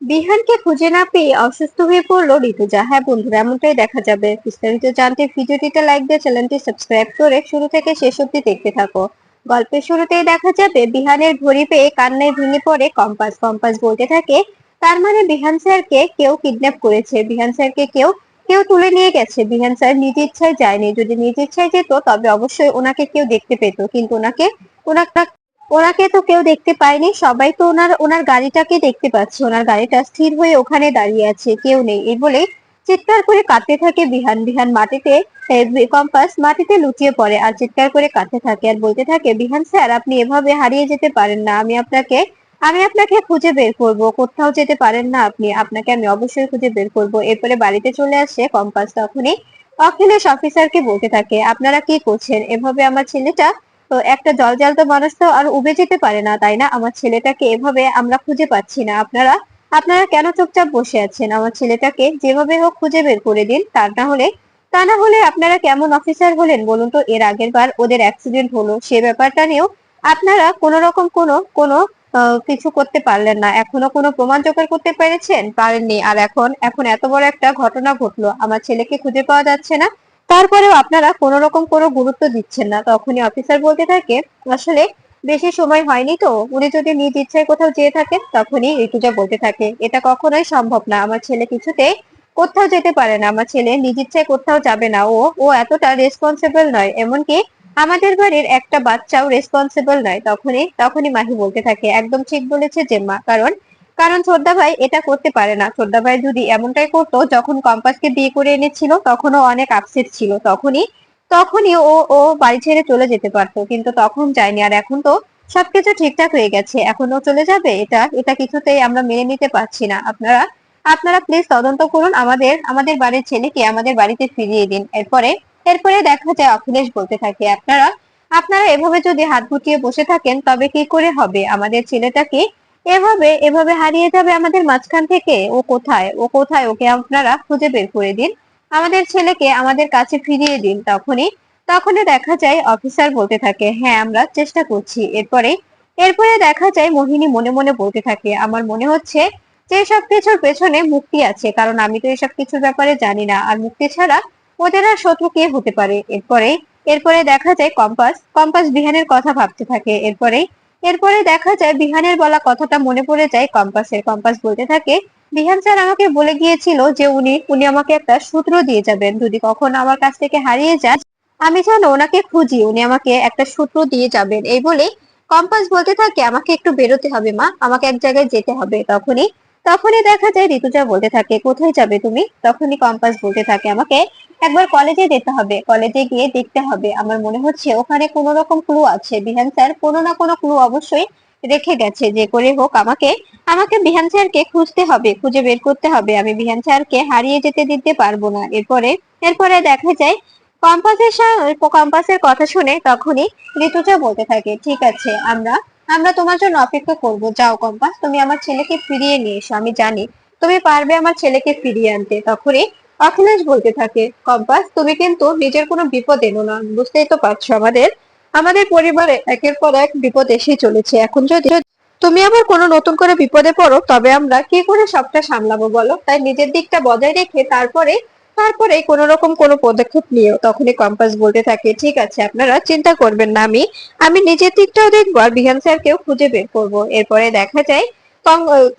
বিহানকে খুঁজে না পেয়ে অসুস্থ হয়ে পড়লো ঋতুজা। হ্যাঁ বন্ধুরা, এমনটাই দেখা যাবে। বিস্তারিত জানতে ভিডিওটিতে লাইক দিয়ে চ্যানেলটি সাবস্ক্রাইব করে শুরু থেকে শেষ অবধি দেখতে থাকো। গল্পের শুরুতেই দেখা যাবে বিহানের ঘড়ি পেয়ে কান্নায় ভেঙে পড়ে কম্পাস। কম্পাস বলতে থাকে, তার মানে বিহান স্যারকে কেউ কিডন্যাপ করেছে, বিহান স্যারকে কেউ কেউ তুলে নিয়ে গেছে। বিহান স্যার নিজ ইচ্ছায় যায়নি, যদি নিজ ইচ্ছায় যেত তবে অবশ্যই ওনাকে কেউ দেখতে পেত, কিন্তু ওনাকে ওনাকে তো কেউ দেখতে পায়নি। সবাই তো ওনার ওনার গাড়িটাকে দেখতে পাচ্ছে, ওনার গাড়িটা স্থির হয়ে ওখানে দাঁড়িয়ে আছে, কেউ নেই। এই বলে চিৎকার করে কাঁদতে থাকে বিহান। বিহান মাটিতে কম্পাস মাটিতে লুটিয়ে পড়ে আর চিৎকার করে কাঁদতে থাকে আর বলতে থাকে, বিহান স্যার আপনি এভাবে হারিয়ে যেতে পারেন না, আমি আপনাকে খুঁজে বের করব। কোথাও যেতে পারেন না আপনি, আপনাকে আমি অবশ্যই খুঁজে বের করব। এরপরে বাড়িতে চলে আসে কম্পাস। তখনই অখিলেশ অফিসারকে বলতে থাকে, আপনারা কি করছেন এভাবে? আমার ছেলেটা তো একটা জলজ্যান্ত মানুষ তো আর উবে যেতে পারে না, তাই না? আমার ছেলেটাকে এভাবে আমরা খুঁজে পাচ্ছি না। আপনারা আপনারা কেন চুপচাপ বসে আছেন? আমার ছেলেটাকে যেভাবে হোক খুঁজে বের করে দিন। তা না হলে আপনারা কেমন অফিসার হলেন বলুন তো? এর আগের বার ওদের অ্যাক্সিডেন্ট হলো, সে ব্যাপারটা নিয়েও আপনারা কোনো রকম কোনো কিছু করতে পারলেন না। এখনো কোনো প্রমাণ জোগাড় করতে পেরেছেন? পারেননি। আর এখন এখন এত বড় একটা ঘটনা ঘটলো, আমার ছেলেকে খুঁজে পাওয়া যাচ্ছে না, তারপরেও আপনারা কোনো রকম কোনো গুরুত্ব দিচ্ছেন না। তখনই অফিসার বলতে থাকে, আসলে বেশি সময় হয়নি তো, উনি যদি নিজ ইচ্ছায় কোথাও যেয়ে থাকেন। তখনই ঋতুজা বলতে থাকে, এটা কখনোই সম্ভব না, আমার ছেলে কিছুতে কোথাও যেতে পারে না, আমার ছেলে নিজ ইচ্ছায় কোথাও যাবে না। ও ও এতটা রেসপন্সিবল নয়, এমনকি আমাদের বাড়ির একটা বাচ্চাও রেসপন্সিবল নয়। তখনই মাহি বলতে থাকে, একদম ঠিক বলেছে যে মা, কারণ কারণ ছোটদা ভাই এটা করতে পারে না। ছোটদা ভাই যদি এমনটাই করতো, যখন কম্পাসকে বিয়ে করে এনেছিল তখনও অনেক আপসেট ছিল, তখনই তখনই ও ও বাড়ি ছেড়ে চলে যেতে পারতো, কিন্তু তখন যায়নি। আর এখন তো সবকিছু ঠিকঠাক হয়ে গেছে, এখনো চলে যাবে? এটা এটা কিছুতেই আমরা মেনে নিতে পারছি না। আপনারা আপনারা প্লিজ তদন্ত করুন, আমাদের আমাদের বাড়ির ছেলেকে আমাদের বাড়িতে ফিরিয়ে দিন। এরপরে দেখা যায় অখিলেশ বলতে থাকে, আপনারা আপনারা এভাবে যদি হাত গুটিয়ে বসে থাকেন তবে কি করে হবে? আমাদের ছেলেটাকে এভাবে এভাবে হারিয়ে যাবে আমাদের মাঝখান থেকে। ও কোথায় ওকে আপনারা খুঁজে বের করে দিন, আমাদের ছেলেকে আমাদের কাছে ফিরিয়ে দিন। তখনই দেখা যায় অফিসার বলতে থাকে, হ্যাঁ আমরা চেষ্টা করছি। এরপরে দেখা যায় মোহিনী মনে মনে বলতে থাকে, আমার মনে হচ্ছে যে সবকিছুর পেছনে মুক্তি আছে, কারণ আমি তো এসব কিছুর ব্যাপারে জানি না, আর মুক্তি ছাড়া ওদের আর শত্রু কে হতে পারে? এরপরে দেখা যায় কম্পাস কম্পাস বিহানের কথা ভাবতে থাকে। এরপরে দেখা যায় বিহানের বলা কথাটা মনে পড়ে যায় কম্পাসের। কম্পাস বলতে থাকে, বিহান স্যার আমাকে বলে গিয়েছিল যে উনি উনি আমাকে একটা সূত্র দিয়ে যাবেন, যদি কখনো আমার কাছ থেকে হারিয়ে যান আমি যেন ওনাকে খুঁজি, উনি আমাকে একটা সূত্র দিয়ে যাবেন। এই বলে কম্পাস বলতে থাকে, আমাকে একটু বেরোতে হবে মা, আমাকে এক জায়গায় যেতে হবে। তখনই দেখা যায় ঋতুজা বলতে থাকে, কোথায় যাবে তুমি? তখনই কম্পাস বলতে থাকে, আমাকে একবার কলেজে যেতে হবে, কলেজে গিয়ে দেখতে হবে। আমার মনে হচ্ছে ওখানে কোনো রকম ক্লু আছে, বিহান স্যার কোনো না কোনো ক্লু অবশ্যই রেখে গেছে। যে করে হোক আমাকে আমাকে বিহান স্যারকে খুঁজতে হবে, খুঁজে বের করতে হবে। আমি বিহান স্যারকে হারিয়ে যেতে দিতে পারবো না। এরপরে দেখা যায় কম্পাসের কথা শুনে তখনই ঋতুজা বলতে থাকে, ঠিক আছে, আমরা তোমার জন্য অপেক্ষা করব। যাও কম্পাস, তুমি আমার ছেলেকে ফিরিয়ে নিয়ে এসো, আমি জানি তুমি পারবে আমার ছেলেকে ফিরিয়ে আনতে। তখনই অখিলেশ বলতে থাকে, কম্পাস তুমি কিন্তু নিজের কোনো বিপদ এনো না, বুঝতেই তো পারছো আমাদের আমাদের পরিবারে একের পর এক বিপদ এসেই চলেছে। এখন যদি তুমি আবার কোনো নতুন করে বিপদে পড়ো তবে আমরা কি করে সবটা সামলাবো বলো? তাই নিজের দিকটা বজায় রেখে তারপরে কোন রকম কোনো পদক্ষেপ নিও। তখনই কম্পাস বলতে থাকে, ঠিক আছে আপনারা চিন্তা করবেন না, আমি আমি নিজের দিকটাও দেখবো আর বিহান স্যারকেও খুঁজে বের করবো। এরপরে দেখা যায়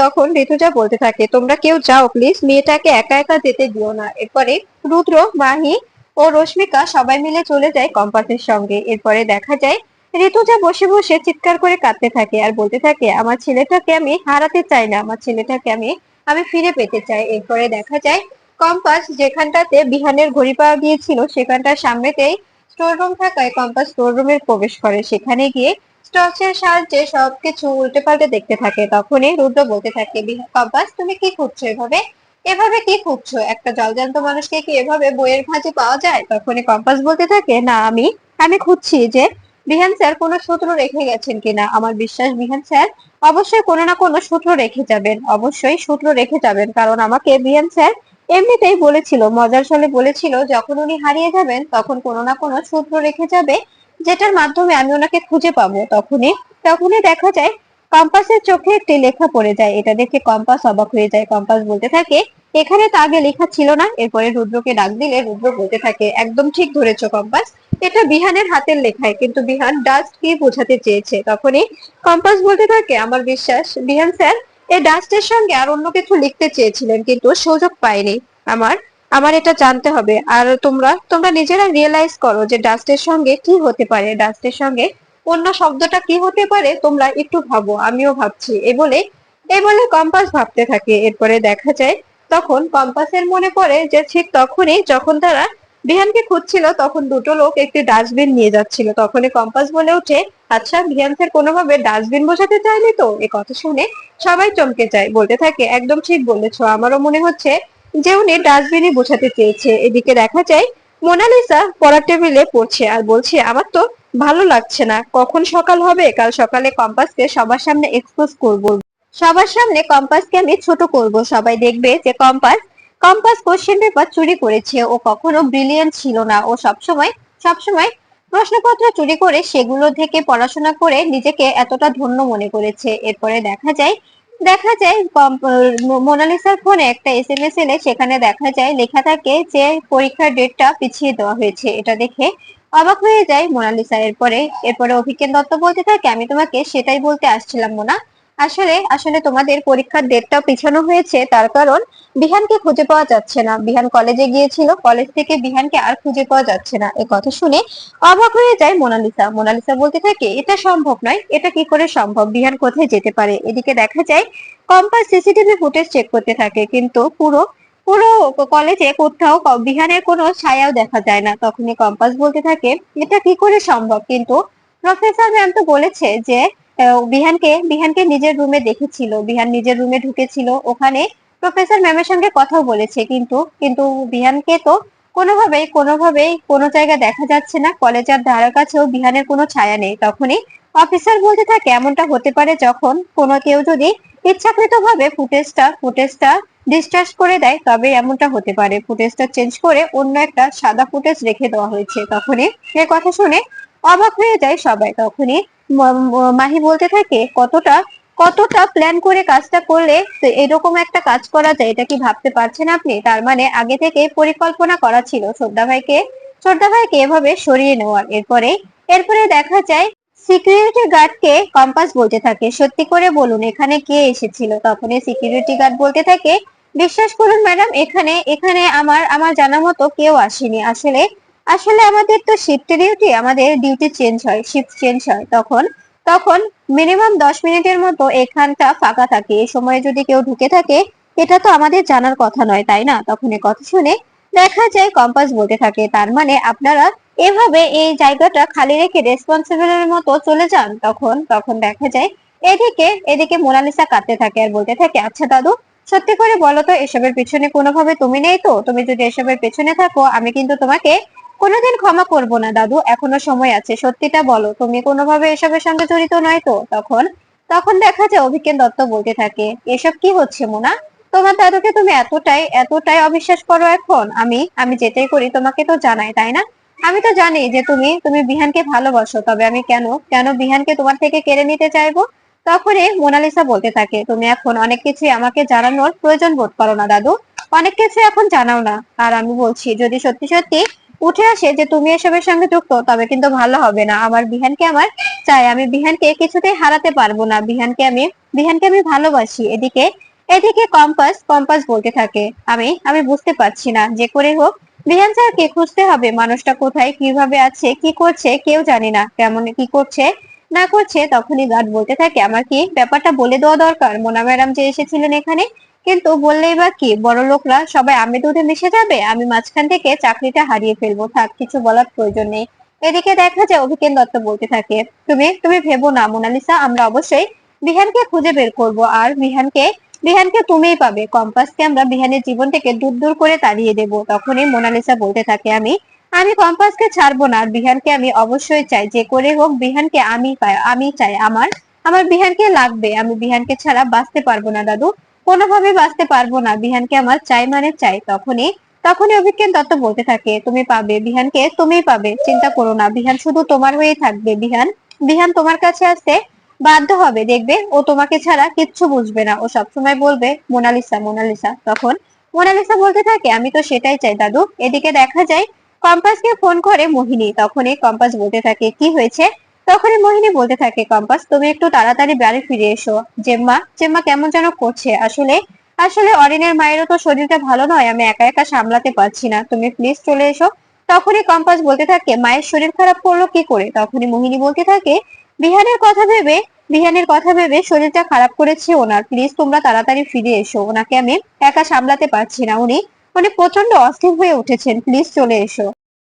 তখন ঋতুজা বলতে থাকে, তোমরা কেউ যাও প্লিজ, মেয়েটাকে একা একা যেতে দিও না। এরপরে রুদ্র, মাহি ও রশ্মিকা সবাই মিলে চলে যায় কম্পাসের সঙ্গে। এরপরে দেখা যায় ঋতুজা বসে বসে চিৎকার করে কাঁদতে থাকে আর বলতে থাকে, আমার ছেলেটাকে আমি হারাতে চাই না, আমার ছেলেটাকে আমি আমি ফিরে পেতে চাই। এরপরে দেখা যায় কম্পাস যেখানটাতে বিহানের ঘড়ি পাওয়া গিয়েছিল সেখানটার সামনেতেই স্টোর রুম থাকায় কম্পাস স্টোর রুমে প্রবেশ করে। সেখানে গিয়ে টর্চের সাহায্যে সবকিছু উল্টে পাল্টে দেখতে থাকে। তখনই রুদ্র বলতে থাকে, কম্পাস তুমি কি খুঁজছো এভাবে? এভাবে কি খুঁজছো? একটা জলজান্ত মানুষকে কি এভাবে বইয়ের ভাঁজে পাওয়া যায়? তখনই কম্পাস বলতে থাকে, না, আমি আমি খুঁজছি যে বিহান স্যার কোনো সূত্র রেখে গেছেন কিনা। আমার বিশ্বাস বিহান স্যার অবশ্যই কোনো না কোনো সূত্র রেখে যাবেন, অবশ্যই সূত্র রেখে যাবেন, কারণ আমাকে বিহান স্যার এমনিতেই বলেছিল, মজার ছলে বলেছিল, যখন উনি হারিয়ে যাবেন তখন কোনো না কোনো সূত্র রেখে যাবে, যেটার মাধ্যমে আমি ওনাকে খুঁজে পাবো। তখনই তখনই দেখা যায় কম্পাসের চোখে একটি লেখা পড়ে যায়। এটা দেখে কম্পাস অবাক হয়ে যায়। কম্পাস বলতে থাকে, এখানে তো আগে লেখা ছিল না। এরপরে রুদ্রকে ডাক দিলে রুদ্র বলতে থাকে, একদম ঠিক ধরেছো কম্পাস, এটা বিহানের হাতের লেখায়, কিন্তু বিহান ডাস্ট কি বোঝাতে চেয়েছে। তখনই কম্পাস বলতে থাকে, আমার বিশ্বাস বিহান স্যার এই ডাস্টের সঙ্গে আর অন্য কিছু লিখতে চেয়েছিলেন, কিন্তু সুযোগ পাইনি। আমার আমার এটা জানতে হবে। আর তোমরা তোমরা নিজেরা রিয়েলাইজ করো যে ডাস্টের সঙ্গে কি হতে পারে, ডাস্টের সঙ্গে অন্য শব্দটা কি হতে পারে, তোমরা একটু ভাবো, আমিও ভাবছি। এই বলে কম্পাস ভাবতে থাকে। এরপরে দেখা যায় তখন কম্পাসের মনে পড়ে যে ঠিক তখনই যখন তারা বিহানকে খুঁজছিল, তখন দুটো লোক একটি ডাস্টবিন নিয়ে যাচ্ছিল। তখনই কম্পাস বলে ওঠে, আচ্ছা বিহান স্যার কোনোভাবে ডাস্টবিন বোঝাতে চায়নি তো। এ কথা শুনে সবাই চমকে যায়, বলতে থাকে, একদম ঠিক বলেছো, আমারও মনে হচ্ছে যে উনি ডাস্টবিনই বোঝাতে চেয়েছে। এদিকে দেখা যায় মোনালিসা পড়ার টেবিলে পড়ছে আর বলছে, আমার তো ভালো লাগছে না, কখন সকাল হবে, কাল সকালে কম্পাসকে সবার সামনে এক্সপোজ করব, সবার সামনে কম্পাসকে আমি ছোট করব, সবাই দেখবে যে কম্পাস কম্পাস কোশ্চেন পেপার চুরি করেছে। ও কখনো ব্রিলিয়েন্ট ছিল না, ও সবসময় সবসময় প্রশ্নপত্র চুরি করে সেগুলো থেকে পড়াশোনা করে নিজেকে এতটা ধন্য মনে করেছে। এরপরে দেখা যায় মোনালিসার ফোনে একটা এসএমএস এলে সেখানে দেখা যায় লেখা থাকে যে পরীক্ষার ডেটটা পিছিয়ে দেওয়া হয়েছে। এটা দেখে অবাক হয়ে যায় মোনালিসা। এরপরে এরপরে অভিজ্ঞান দত্ত বলতে থাকে, আমি তোমাকে সেটাই বলতে আসছিলাম মোনা, আসলে আসলে তোমাদের পরীক্ষার ডেটটাও পিছানো হয়েছে, তার কারণ বিহানকে খুঁজে পাওয়া যাচ্ছে না। বিহান কলেজে গিয়েছিল, কলেজ থেকে বিহানকে আর খুঁজে পাওয়া যাচ্ছে না। এ কথা শুনে অবাক হয়ে যায় মোনালিসা। মোনালিসা বলতে থাকে, এটা সম্ভব নয়, এটা কি করে সম্ভব, বিহান কোথায় যেতে পারে। এদিকে দেখা যায় কম্পাস সিসিটিভি ফুটেজ চেক করতে থাকে, কিন্তু পুরো পুরো কলেজে কোথাও বিহানের কোনো ছায়াও দেখা যায় না। তখনই কম্পাস বলতে থাকে, এটা কি করে সম্ভব, কিন্তু প্রফেসর ম্যাম তো বলেছে যে বিহানকে নিজের রুমে দেখেছিল, বিহান নিজের রুমে ঢুকেছিল, ওখানে প্রফেসর ম্যামের সঙ্গে কথাও বলেছে, কিন্তু কিন্তু বিহানকে তো কোনোভাবেই কোনো জায়গা দেখা যাচ্ছে না। কলেজের ধারে কাছেও বিহানের কোনো ছায়া নেই। তখনই অফিসার বলতে থাকে, এমনটা হতে পারে যখন কোনো কেউ যদি ইচ্ছাকৃতভাবে ফুটেজটা ডিসচার্জ করে দেয়, তবে এমনটা হতে পারে। ফুটেজটা চেঞ্জ করে অন্য একটা সাদা ফুটেজ রেখে দেওয়া হয়েছে। তখনই এ কথা শুনে অবাক হয়ে যায় সবাই। তখনই মাহি বলতে থাকে, কতটা কতটা প্ল্যান করে কাজটা করলে তো এরকম একটা কাজ করা যায়, এটা কি ভাবতে পারছেন আপনি। তার মানে আগে থেকে পরিকল্পনা করা ছিল শ্রদ্ধা ভাইকে এভাবে সরিয়ে নেওয়ার। এরপরে এরপরে দেখা যায় সিকিউরিটি গার্ডকে কম্পাস বলতে থাকে, সত্যি করে বলুন এখানে কে এসেছিল। তখনই সিকিউরিটি গার্ড বলতে থাকে, বিশ্বাস করুন ম্যাডাম, এখানে এখানে আমার আমার জানা মতো কেউ আসেনি। আসলে আসলে আমাদের তো ডিউটি চেঞ্জ হয়, শিফট চেঞ্জ হয়। তখন তখন মিনিমাম 10 মিনিটের মতো এখানটা ফাঁকা থাকে। এই সময় যদি কেউ ঢুকে থাকে, এটা তো আমাদের জানার কথা নয়, তাই না। তখন এ কথা শুনে দেখা যায় কম্পাস বলতে থাকে, তার মানে আপনারা এভাবে এই জায়গাটা খালি রেখে রেসপন্সিবলের মতো চলে যান। তখন তখন দেখা যায় এদিকে এদিকে মোনালিসা কাঁদতে থাকে আর বলতে থাকে, আচ্ছা দাদু, সত্যি করে বলো তো, এসবের পিছনে কোনোভাবে তুমি নেই তো। তুমি যদি এসবের পেছনে থাকো, আমি কিন্তু তোমাকে কোনোদিন ক্ষমা করব না দাদু, এখনো সময় আছে, সত্যিটা বলো, তুমি কোনোভাবে এসবের সঙ্গে জড়িত নয় তো। তখন তখন দেখা যায় অভিজ্ঞান দত্ত বলতে থাকে, এসব কি হচ্ছে মোনা, তোমার দাদুকে তুমি এতটাই এতটাই অবিশ্বাস করো এখন। আমি আমি যেটাই করি তোমাকে তো জানাই, তাই না। আমি তো জানি যে তুমি বিহানকে ভালোবাসো, তবে আমি কেন কেন বিহানকে তোমার থেকে কেড়ে নিতে চাইবো। তখনই মোনালিসা বলতে থাকে, তুমি এখন অনেক কিছুই আমাকে জানানোর প্রয়োজন বোধ করো না দাদু, অনেক কিছু এখন জানাও না। আর আমি বলছি, যদি সত্যি সত্যি উঠে আসে যে তুমি এসবের সঙ্গে যুক্ত, তবে কিন্তু ভালো হবে না। আমার চাই, আমি বিহানকে কিছুতেই হারাতে পারবো না। বিহানকে আমি ভালোবাসি। এদিকে এদিকে কম্পাস বলতে থাকে, আমি আমি বুঝতে পারছি না, যে করে হোক বিহান স্যারকে খুঁজতে হবে। মানুষটা কোথায়, কিভাবে আছে, কি করছে কেউ জানি না, কেমন কি করছে না করছে। তখনই গার্ড বলতে থাকে, আমার কি ব্যাপারটা বলে দেওয়া দরকার, মোনা ম্যাডাম যে এসেছিলেন এখানে, কিন্তু বললেই বা কি, বড় লোকরা সবাই আমি দুধে মিশে যাবে, আমি মাঝখান থেকে চাকরিটা হারিয়ে ফেলবো, থাক, কিছু বলার প্রয়োজন নেই। এদিকে দেখা যায় অভিজ্ঞান দত্ত বলতে থাকে, তুমি তুমি ভেবো না মোনালিসা, আমরা অবশ্যই বিহানকে খুঁজে বের করব। আর বিহানকে তুমিই পাবে, কম্পাসকে আমরা বিহানের জীবন থেকে দূর দূর করে তাড়িয়ে দেব। তখনই মোনালিসা বলতে থাকে, আমি আমি কম্পাসকে ছাড়বো না, আর বিহানকে আমি অবশ্যই চাই, যে করে হোক বিহানকে আমি চাই, আমার আমার বিহানকে লাগবে, আমি বিহানকে ছাড়া বাঁচতে পারবো না দাদু, কোনোভাবে বাঁচতে পারবো না, বিহানকে আমার চাই মানে চাই। তখনই অভিজ্ঞান দত্ত বলতে থাকে, তুমি পাবে বিহানকে, তুমিই পাবে, চিন্তা করো না, বিহান শুধু তোমার হয়েই থাকবে। বিহান বিহান তোমার কাছে আছে, বাধ্য হবে, দেখবে ও তোমাকে ছাড়া কিচ্ছু বুঝবে না, ও সবসময় বলবে মোনালিসা মোনালিসা। তখন মোনালিসা বলতে থাকে আমি তো সেটাই চাই দাদু। এদিকে দেখা যায় কম্পাসকে ফোন করে মোহিনী। তখনই কম্পাস বলতে থাকে কি হয়েছে। তখনই মোহিনী বলতে থাকে কম্পাস তুমি একটু তাড়াতাড়ি বাড়ি ফিরে এসো। জেম্মা জেম্মা কেমন যেন করছে। আসলে আসলে অরিনের মায়েরও তো শরীরটা ভালো নয়, আমি একা একা সামলাতে পারছি না, তুমি প্লিজ চলে এসো। তখনই কম্পাস বলতে থাকে মায়ের শরীর খারাপ করলো কি করে। তখনই মোহিনী বলতে থাকে বিহানের কথা ভেবে বিহানের কথা ভেবে শরীরটা খারাপ করেছে ওনার, প্লিজ তোমরা তাড়াতাড়ি ফিরে এসো, ওনাকে আমি একা সামলাতে পারছি না, উনি উনি প্রচন্ড অস্থির হয়ে উঠেছেন, প্লিজ চলে এসো।